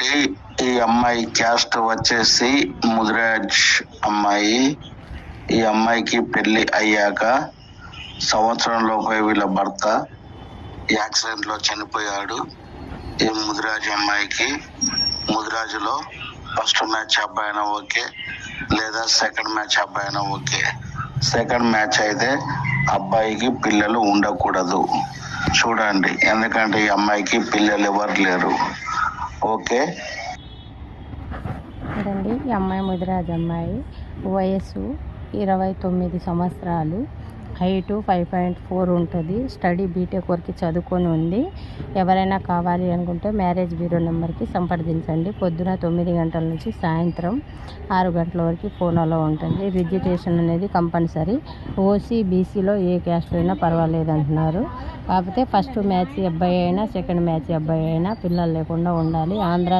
చూడండి, ఈ అమ్మాయి క్యాస్ట్ వచ్చేసి ముదిరాజ్ అమ్మాయి. ఈ అమ్మాయికి పెళ్లి అయ్యాక సంవత్సరం లోపే వీళ్ళ భర్త యాక్సిడెంట్ లో చనిపోయాడు. ఈ ముదిరాజు అమ్మాయికి ముదిరాజులో ఫస్ట్ మ్యాచ్ అబ్బాయి అయినా ఓకే, లేదా సెకండ్ మ్యాచ్ అబ్బాయి అయినా ఓకే. సెకండ్ మ్యాచ్ అయితే అబ్బాయికి పిల్లలు ఉండకూడదు. చూడండి, ఎందుకంటే ఈ అమ్మాయికి పిల్లలు ఎవరు లేరు. ఓకే చూడండి, ఈ అమ్మాయి ముదిరాజ్ అమ్మాయి, వయస్సు 29 సంవత్సరాలు, హైటు 5.4 ఉంటుంది. స్టడీ బీటెక్ వరకు చదువుకొని ఉంది. ఎవరైనా కావాలి అనుకుంటే మ్యారేజ్ బ్యూరో నెంబర్కి సంప్రదించండి. పొద్దున 9 గంటల నుంచి సాయంత్రం 6 గంటల వరకు ఫోన్లో ఉంటుంది. రిజిస్ట్రేషన్ అనేది కంపల్సరీ. ఓసీ బీసీలో ఏ క్యాస్ట్ అయినా పర్వాలేదు అంటున్నారు. కాకపోతే ఫస్ట్ మ్యాచ్ అబ్బాయి అయినా సెకండ్ మ్యాచ్ అబ్బాయి అయినా పిల్లలు లేకుండా ఉండాలి. ఆంధ్ర